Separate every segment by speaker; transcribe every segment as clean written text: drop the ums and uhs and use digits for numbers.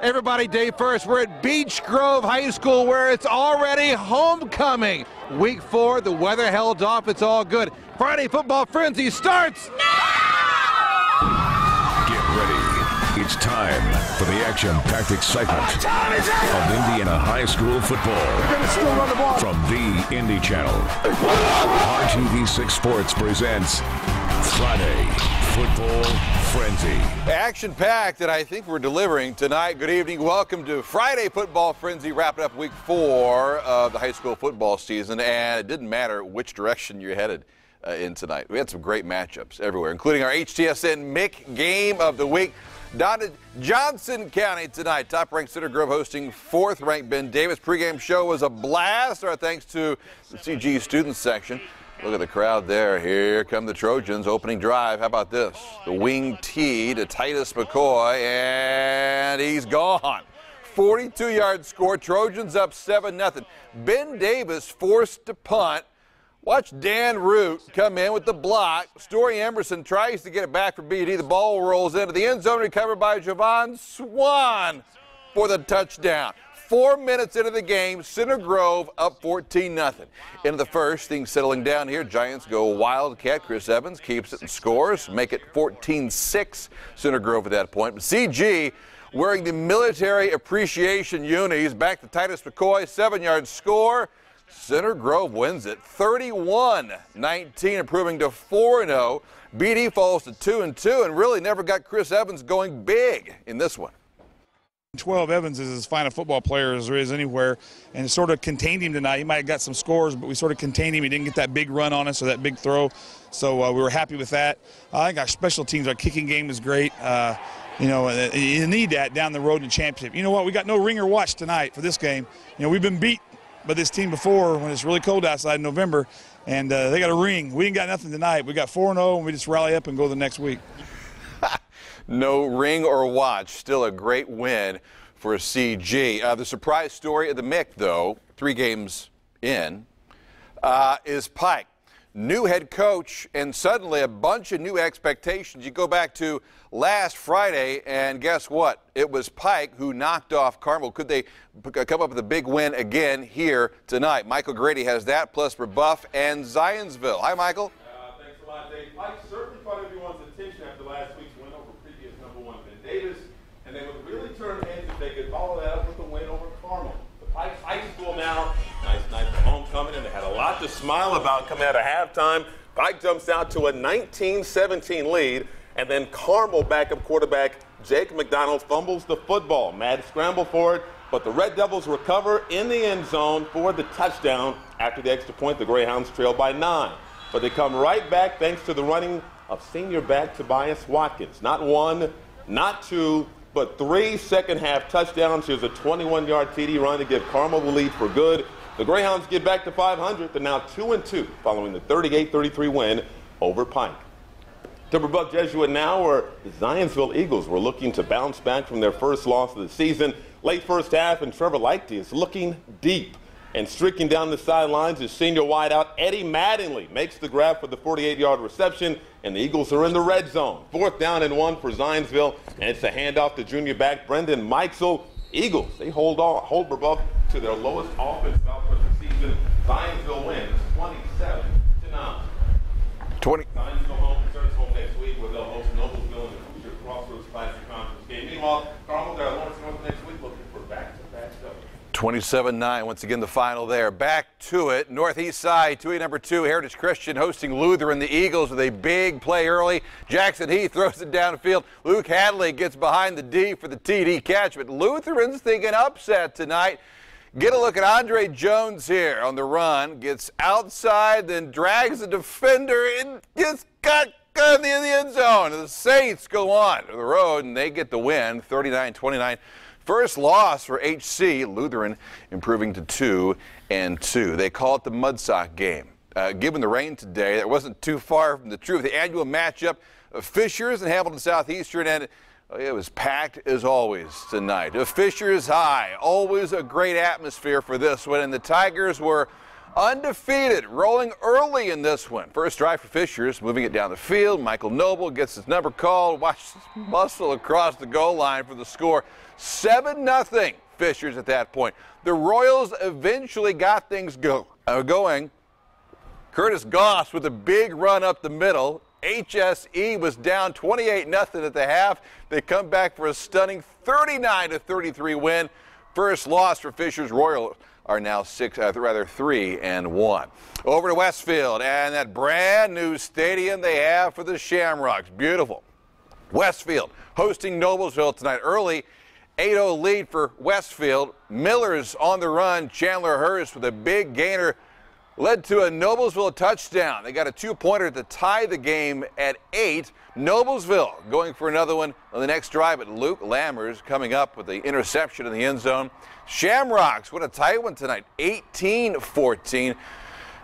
Speaker 1: Everybody, day first, we're at Beech Grove High School where it's already homecoming. Week 4, the weather held off, it's all good. Friday Football Frenzy starts now!
Speaker 2: Get ready. It's time for the action-packed excitement of Indiana high school football.
Speaker 3: We're gonna still run the ball.
Speaker 2: From the Indy Channel, RTV6 Sports presents Friday Football Frenzy.
Speaker 1: Action-packed, and I think we're delivering tonight. Good evening. Welcome to Friday Football Frenzy, wrapping up week 4 of the high school football season, and it didn't matter which direction you're headed in tonight. We had some great matchups everywhere, including our HTSN MIC game of the week. Down in Johnson County tonight, top-ranked Center Grove hosting 4th-ranked Ben Davis. Pregame show was a blast. Our thanks to the CG student section. Look at the crowd there. Here come the Trojans. Opening drive. How about this? The wing tee to Titus McCoy, and he's gone. 42-yard score. Trojans up 7-0. Ben Davis forced to punt. Watch Dan Root come in with the block. Story Emerson tries to get it back for BD. The ball rolls into the end zone, recovered by Javon Swan for the touchdown. 4 minutes into the game, Center Grove up 14-0. Into the first, things settling down here. Giants go Wildcat. Chris Evans keeps it and scores. Make it 14-6 Center Grove at that point. But CG wearing the military appreciation unis. Back to Titus McCoy, 7-yard score. Center Grove wins it 31-19, improving to 4-0. BD falls to 2-2 and really never got Chris Evans going big in this one.
Speaker 4: 12 Evans is as fine a football player as there is anywhere, and sort of contained him tonight. He might have got some scores, but we sort of contained him. He didn't get that big run on us or that big throw, so we were happy with that. I think our special teams, our kicking game is great. You know, you need that down the road in the championship. You know what? We got no ringer watch tonight for this game. You know, we've been beat by this team before when it's really cold outside in November, and they got a ring. We ain't got nothing tonight. We got 4-0, and we just rally up and go the next week.
Speaker 1: No ring or watch. Still a great win for CG. The surprise story of the MIC, though, 3 games in, is Pike. New head coach, and suddenly a bunch of new expectations. You go back to last Friday, and guess what? It was Pike who knocked off Carmel. Could they come up with a big win again here tonight? Michael Grady has that, plus Rebuff and Zionsville. Hi, Michael.
Speaker 5: Thanks a lot, Dave. Pike certainly caught everyone's attention after last week's win over previous #1 Ben Davis, and they would really turn heads if they could follow that up with a win over Carmel. The Pike High School now, nice night for homecoming, and they had a lot to smile about coming out of halftime. Pike jumps out to a 19-17 lead, and then Carmel backup quarterback Jake McDonald fumbles the football. Mad scramble for it, but the Red Devils recover in the end zone for the touchdown. After the extra point, the Greyhounds trail by 9. But they come right back thanks to the running of senior back Tobias Watkins. Not 1, not 2, but 3 second-half touchdowns. Here's a 21-yard TD run to give Carmel the lead for good. The Greyhounds get back to 500. They're now 2-2 following the 38-33 win over Pike. Timberbuck Jesuit now, where the Zionsville Eagles were looking to bounce back from their first loss of the season. Late first half, and Trevor Lighty is looking deep. And streaking down the sidelines is senior wideout Eddie Mattingly makes the grab for the 48-yard reception, and the Eagles are in the red zone. 4th down and 1 for Zionsville, and it's a handoff to junior back Brendan Meixel. Eagles, they hold Rebuff to their lowest offensive output of the season. Zionsville wins 27-9. Zionsville home returns home next week, where they'll host Noblesville in the Hoosier Crossroads Classic Conference game. Meanwhile, Carmel, they're at Lawrence North next week, looking for back-to-back W.
Speaker 1: 27-9, once again the final there. Back to it, Northeast side, 2A number 2, Heritage Christian hosting Lutheran. The Eagles with a big play early. Jackson Heath throws it downfield. Luke Hadley gets behind the D for the TD catch, but Lutheran's thinking upset tonight. Get a look at Andre Jones here on the run. Gets outside, then drags the defender and just got in the end zone. The Saints go on to the road, and they get the win, 39-29. First loss for HC, Lutheran improving to 2-2. They call it the Mudsock game. Given the rain today, that wasn't too far from the truth. The annual matchup of Fishers and Hamilton Southeastern, and it was packed as always tonight. Fishers high, always a great atmosphere for this one, and the Tigers were undefeated, rolling early in this one. First drive for Fishers, moving it down the field. Michael Noble gets his number called, watches muscle across the goal line for the score. 7-0 Fishers at that point. The Royals eventually got things going. Curtis Goss with a big run up the middle. HSE was down 28-0 at the half. They come back for a stunning 39-33 win. First loss for Fishers. Royals are now 3-1. Over to Westfield and that brand new stadium they have for the Shamrocks. Beautiful. Westfield hosting Noblesville tonight. Early 8-0 lead for Westfield. Miller's on the run. Chandler Hurst with a big gainer led to a Noblesville touchdown. They got a 2-pointer to tie the game at 8. Noblesville going for another one on the next drive, but Luke Lammers coming up with the interception in the end zone. Shamrocks, what a tight one tonight, 18-14.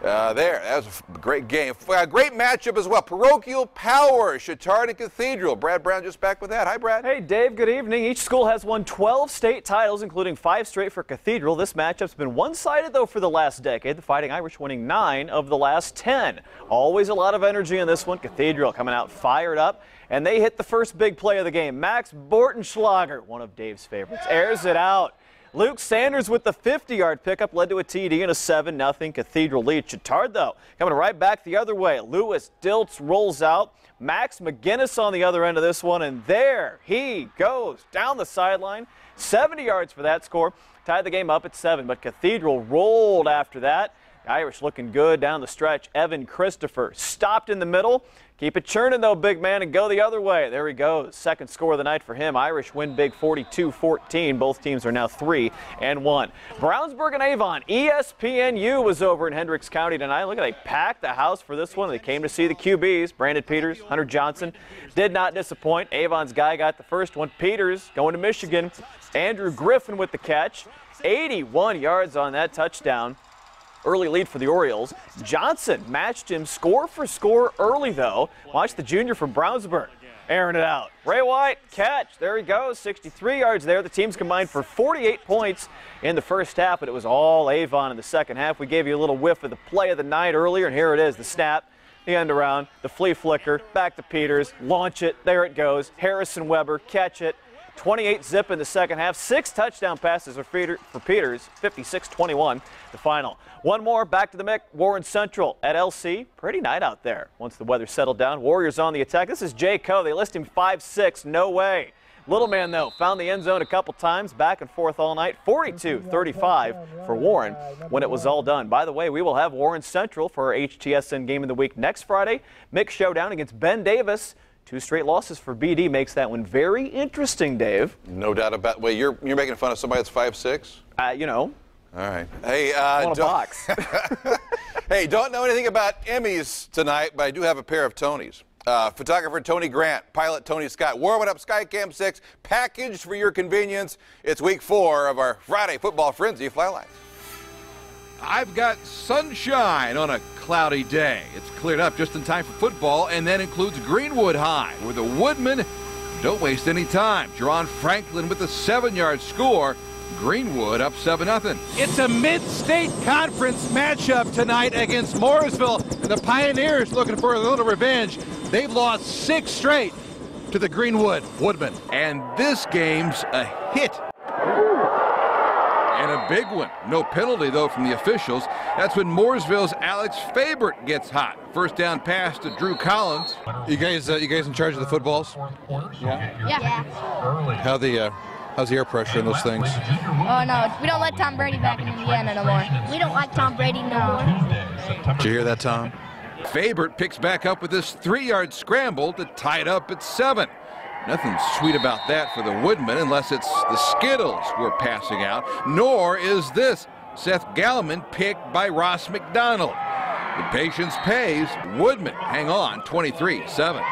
Speaker 1: That was a great game. Great matchup as well. Parochial Power, Chittard and Cathedral. Brad Brown just back with that. Hi, Brad.
Speaker 3: Hey, Dave. Good evening. Each school has won 12 state titles, including 5 straight for Cathedral. This matchup's been one-sided, though, for the last decade. The Fighting Irish winning 9 of the last 10. Always a lot of energy in this one. Cathedral coming out fired up, and they hit the first big play of the game. Max Bortenschlager, one of Dave's favorites, airs it out. Luke Sanders with the 50-yard pickup led to a TD and a 7-0 Cathedral lead. Chittard, though, coming right back the other way. Lewis Diltz rolls out. Max McGinnis on the other end of this one, and there he goes down the sideline. 70 yards for that score. Tied the game up at 7, but Cathedral rolled after that. The Irish looking good down the stretch. Evan Christopher stopped in the middle. Keep it churning, though, big man, and go the other way. There he goes. Second score of the night for him. Irish win big 42-14. Both teams are now 3-1. Brownsburg and Avon. ESPNU was over in Hendricks County tonight. Look at they packed the house for this one. They came to see the QBs. Brandon Peters, Hunter Johnson. Did not disappoint. Avon's guy got the first one. Peters going to Michigan. Andrew Griffin with the catch. 81 yards on that touchdown. Early lead for the Orioles. Johnson matched him score for score early, though. Watch the junior from Brownsburg airing it out. Ray White, catch. There he goes. 63 yards there. The teams combined for 48 points in the first half, but it was all Avon in the second half. We gave you a little whiff of the play of the night earlier, and here it is, the snap, the end around, the flea flicker, back to Peters, launch it. There it goes. Harrison Weber, catch it. 28 zip in the second half. 6 touchdown passes for Peters. 56-21 the final. One more back to the Mick. Warren Central at LC. Pretty night out there once the weather settled down. Warriors on the attack. This is Jay Coe. They list him 5'6". No way. Little man, though, found the end zone a couple times. Back and forth all night. 42-35 for Warren when it was all done. By the way, we will have Warren Central for our HTSN Game of the Week next Friday. Mick showdown against Ben Davis. 2 straight losses for BD makes that one very interesting, Dave.
Speaker 1: No doubt about it. Wait, you're making fun of somebody that's 5'6"?
Speaker 3: You know.
Speaker 1: All right. Hey,
Speaker 3: on a box.
Speaker 1: Hey, don't know anything about Emmys tonight, but I do have a pair of Tonys. Photographer Tony Grant, pilot Tony Scott, warming up Skycam 6, packaged for your convenience. It's week 4 of our Friday Football Frenzy Flylines.
Speaker 6: I've got sunshine on a cloudy day. It's cleared up just in time for football, and that includes Greenwood High, where the Woodmen don't waste any time. Jerron Franklin with a 7-yard score. Greenwood up 7-0.
Speaker 7: It's a mid-state conference matchup tonight against Mooresville, and the Pioneers looking for a little revenge. They've lost 6 straight to the Greenwood Woodmen.
Speaker 6: And this game's a hit. And a big one. No penalty, though, from the officials. That's when Mooresville's Alex Fabert gets hot. First down pass to Drew Collins.
Speaker 7: You guys in charge of the footballs?
Speaker 8: Yeah.
Speaker 7: How's the air pressure in those things?
Speaker 8: Oh, no. We don't let Tom Brady back in Indiana no more. We don't like Tom Brady no more.
Speaker 7: Did you hear that, Tom?
Speaker 6: Fabert picks back up with this 3-yard scramble to tie it up at 7. Nothing sweet about that for the Woodmen unless it's the Skittles we're passing out. Nor is this. Seth Galliman picked by Ross McDonald. The patience pays. Woodmen hang on 23-7.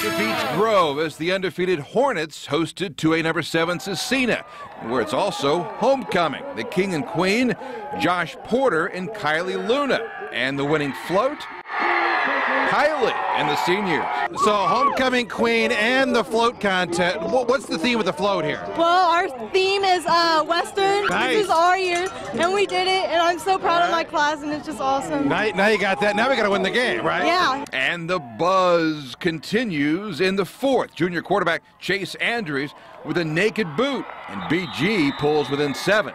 Speaker 6: Defeats Grove as the undefeated Hornets hosted 2A number 7 Cecina, where it's also homecoming. The King and Queen, Josh Porter and Kylie Luna. And the winning float, Kylie and the seniors.
Speaker 7: So homecoming queen and the float contest. What's the theme of the float here?
Speaker 9: Well, our theme is Western.
Speaker 7: Nice.
Speaker 9: This is our year, and we did it, and I'm so proud of my class, and it's just awesome.
Speaker 7: Now you got that. Now we got to win the game, right?
Speaker 9: Yeah.
Speaker 6: And the buzz continues in the fourth. Junior quarterback Chase Andrews with a naked boot, and BG pulls within 7.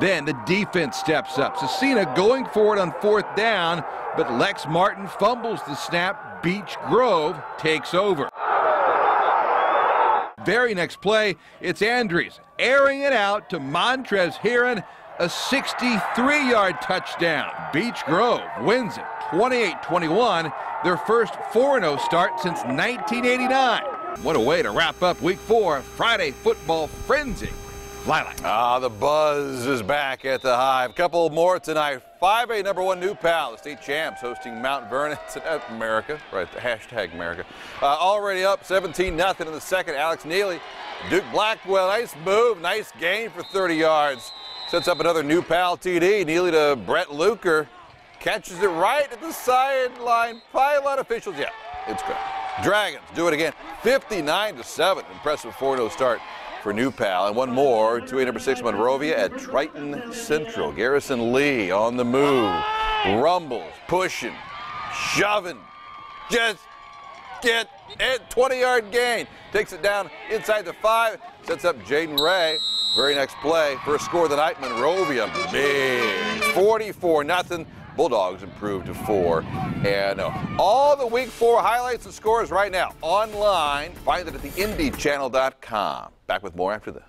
Speaker 6: Then the defense steps up. Cecina going for it on 4th down, but Lex Martin fumbles the snap. Beech Grove takes over. Very next play, it's Andrews airing it out to Montrez Heron, a 63-yard touchdown. Beech Grove wins it 28-21, their first 4-0 start since 1989. What a way to wrap up Week 4 Friday Football Frenzy. Lilac.
Speaker 1: The buzz is back at the Hive. Couple more tonight. 5A #1 New Pal, the state champs, hosting Mount Vernon. America, right? The hashtag America. Already up 17-0 in the second. Alex Neely, Duke Blackwell. Nice move, nice gain for 30 yards. Sets up another New Pal TD. Neely to Brett Luker. Catches it right at the sideline. Pylon officials. Yeah, it's good. Dragons do it again. 59-7. Impressive 4-0 start for New Pal. And one more, 2A #6 Monrovia at Triton Central. Garrison Lee on the move. Rumbles, pushing, shoving. Just get it. 20-yard gain. Takes it down inside the 5. Sets up Jaden Ray. Very next play. First score of the night, Monrovia. Big. 44-0. Bulldogs improved to 4. And all the Week 4 highlights and scores right now online. Find it at theindychannel.com. Back with more after this.